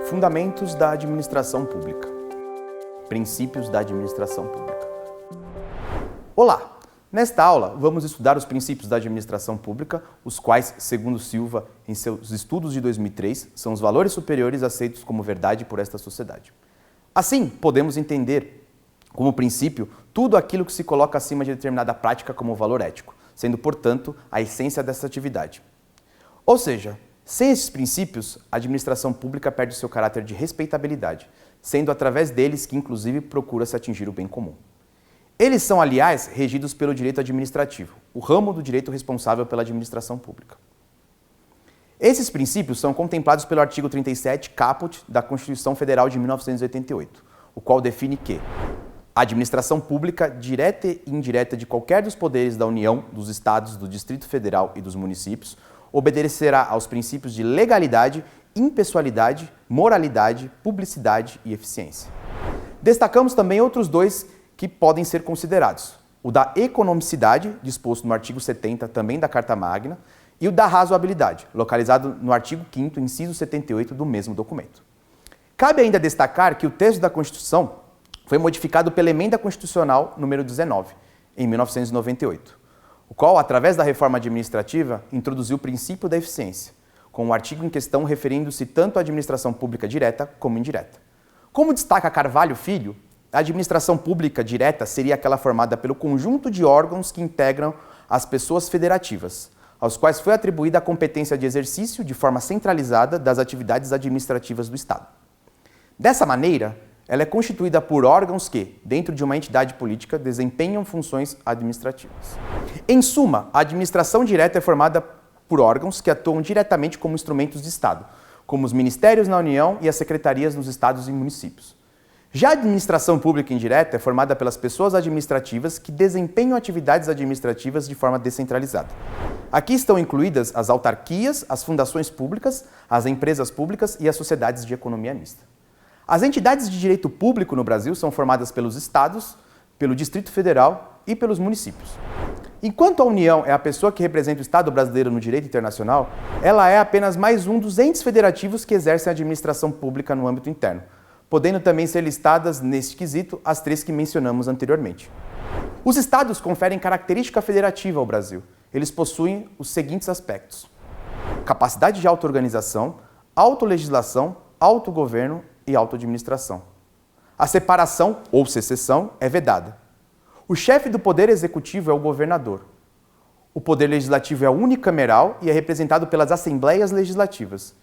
Fundamentos da administração pública. Princípios da administração pública. Olá! Nesta aula, vamos estudar os princípios da administração pública, os quais, segundo Silva, em seus estudos de 2003, são os valores superiores aceitos como verdade por esta sociedade. Assim, podemos entender como princípio tudo aquilo que se coloca acima de determinada prática como valor ético, sendo, portanto, a essência dessa atividade. Ou seja, sem esses princípios, a administração pública perde seu caráter de respeitabilidade, sendo através deles que, inclusive, procura-se atingir o bem comum. Eles são, aliás, regidos pelo direito administrativo, o ramo do direito responsável pela administração pública. Esses princípios são contemplados pelo artigo 37, caput, da Constituição Federal de 1988, o qual define que a administração pública, direta e indireta de qualquer dos poderes da União, dos Estados, do Distrito Federal e dos municípios, obedecerá aos princípios de legalidade, impessoalidade, moralidade, publicidade e eficiência. Destacamos também outros dois que podem ser considerados: o da economicidade, disposto no artigo 70 também da Carta Magna, e o da razoabilidade, localizado no artigo 5º, inciso 78 do mesmo documento. Cabe ainda destacar que o texto da Constituição foi modificado pela Emenda Constitucional número 19, em 1998. O qual, através da reforma administrativa, introduziu o princípio da eficiência, com o artigo em questão referindo-se tanto à administração pública direta como indireta. Como destaca Carvalho Filho, a administração pública direta seria aquela formada pelo conjunto de órgãos que integram as pessoas federativas, aos quais foi atribuída a competência de exercício, de forma centralizada, das atividades administrativas do Estado. Dessa maneira, ela é constituída por órgãos que, dentro de uma entidade política, desempenham funções administrativas. Em suma, a administração direta é formada por órgãos que atuam diretamente como instrumentos de Estado, como os ministérios na União e as secretarias nos estados e municípios. Já a administração pública indireta é formada pelas pessoas administrativas que desempenham atividades administrativas de forma descentralizada. Aqui estão incluídas as autarquias, as fundações públicas, as empresas públicas e as sociedades de economia mista. As entidades de direito público no Brasil são formadas pelos estados, pelo Distrito Federal e pelos municípios. Enquanto a União é a pessoa que representa o Estado brasileiro no direito internacional, ela é apenas mais um dos entes federativos que exercem a administração pública no âmbito interno, podendo também ser listadas, neste quesito, as três que mencionamos anteriormente. Os estados conferem característica federativa ao Brasil. Eles possuem os seguintes aspectos: capacidade de auto-organização, autolegislação, autogoverno e autoadministração. A separação, ou secessão, é vedada. O chefe do poder executivo é o governador. O poder legislativo é unicameral e é representado pelas assembleias legislativas.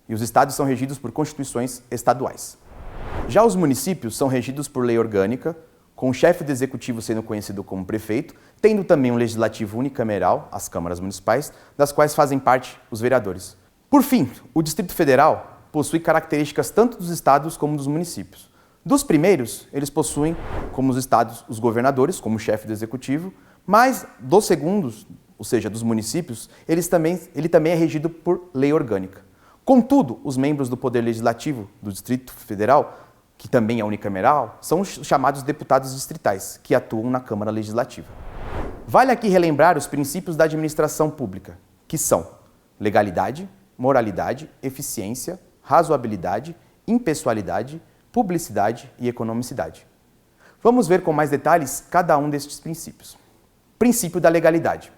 E os estados são regidos por constituições estaduais. Já os municípios são regidos por lei orgânica, com o chefe do executivo sendo conhecido como prefeito, tendo também um legislativo unicameral, as câmaras municipais, das quais fazem parte os vereadores. Por fim, o Distrito Federal possui características tanto dos estados como dos municípios. Dos primeiros, eles possuem, como os estados, os governadores, como chefe do executivo, mas dos segundos, ou seja, dos municípios, ele também é regido por lei orgânica. Contudo, os membros do Poder Legislativo do Distrito Federal, que também é unicameral, são os chamados deputados distritais, que atuam na Câmara Legislativa. Vale aqui relembrar os princípios da administração pública, que são legalidade, moralidade, eficiência, razoabilidade, impessoalidade, publicidade e economicidade. Vamos ver com mais detalhes cada um destes princípios. Princípio da legalidade.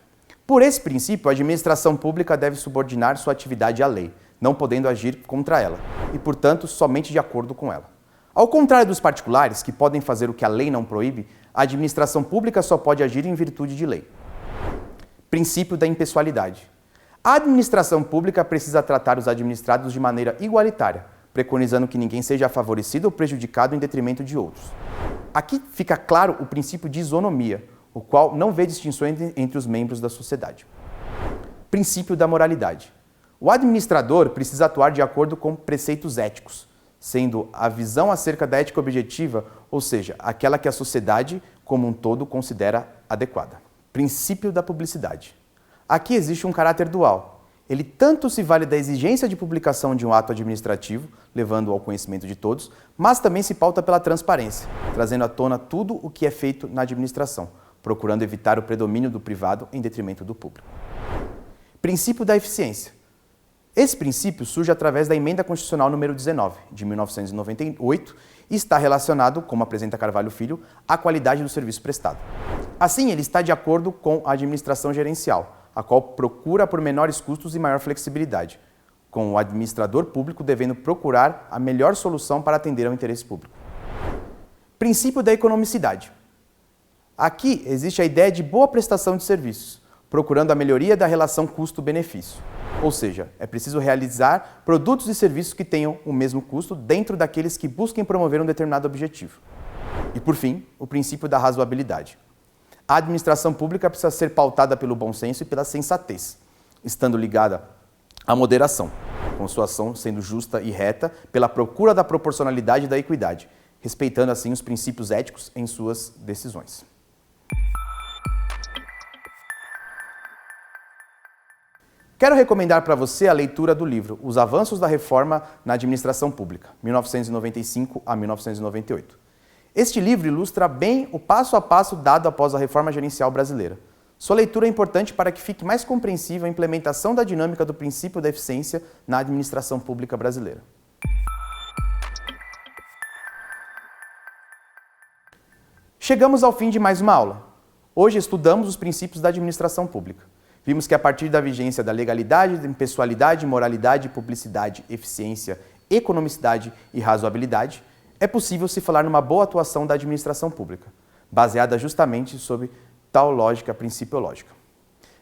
Por esse princípio, a administração pública deve subordinar sua atividade à lei, não podendo agir contra ela, e, portanto, somente de acordo com ela. Ao contrário dos particulares, que podem fazer o que a lei não proíbe, a administração pública só pode agir em virtude de lei. Princípio da impessoalidade. A administração pública precisa tratar os administrados de maneira igualitária, preconizando que ninguém seja favorecido ou prejudicado em detrimento de outros. Aqui fica claro o princípio de isonomia, o qual não vê distinções entre os membros da sociedade. Princípio da moralidade. O administrador precisa atuar de acordo com preceitos éticos, sendo a visão acerca da ética objetiva, ou seja, aquela que a sociedade como um todo considera adequada. Princípio da publicidade. Aqui existe um caráter dual. Ele tanto se vale da exigência de publicação de um ato administrativo, levando ao conhecimento de todos, mas também se pauta pela transparência, trazendo à tona tudo o que é feito na administração, procurando evitar o predomínio do privado em detrimento do público. Princípio da eficiência. Esse princípio surge através da Emenda Constitucional número 19, de 1998, e está relacionado, como apresenta Carvalho Filho, à qualidade do serviço prestado. Assim, ele está de acordo com a administração gerencial, a qual procura por menores custos e maior flexibilidade, com o administrador público devendo procurar a melhor solução para atender ao interesse público. Princípio da economicidade. Aqui existe a ideia de boa prestação de serviços, procurando a melhoria da relação custo-benefício. Ou seja, é preciso realizar produtos e serviços que tenham o mesmo custo dentro daqueles que busquem promover um determinado objetivo. E, por fim, o princípio da razoabilidade. A administração pública precisa ser pautada pelo bom senso e pela sensatez, estando ligada à moderação, com sua ação sendo justa e reta pela procura da proporcionalidade e da equidade, respeitando assim os princípios éticos em suas decisões. Quero recomendar para você a leitura do livro Os Avanços da Reforma na Administração Pública, 1995 a 1998. Este livro ilustra bem o passo a passo dado após a reforma gerencial brasileira. Sua leitura é importante para que fique mais compreensível a implementação da dinâmica do princípio da eficiência na administração pública brasileira. Chegamos ao fim de mais uma aula. Hoje estudamos os princípios da administração pública. Vimos que a partir da vigência da legalidade, impessoalidade, moralidade, publicidade, eficiência, economicidade e razoabilidade, é possível se falar numa boa atuação da administração pública, baseada justamente sobre tal lógica principiológica.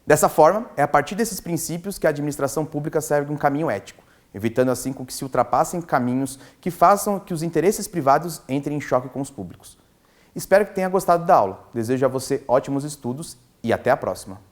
Dessa forma, é a partir desses princípios que a administração pública serve um caminho ético, evitando assim com que se ultrapassem caminhos que façam que os interesses privados entrem em choque com os públicos. Espero que tenha gostado da aula. Desejo a você ótimos estudos e até a próxima.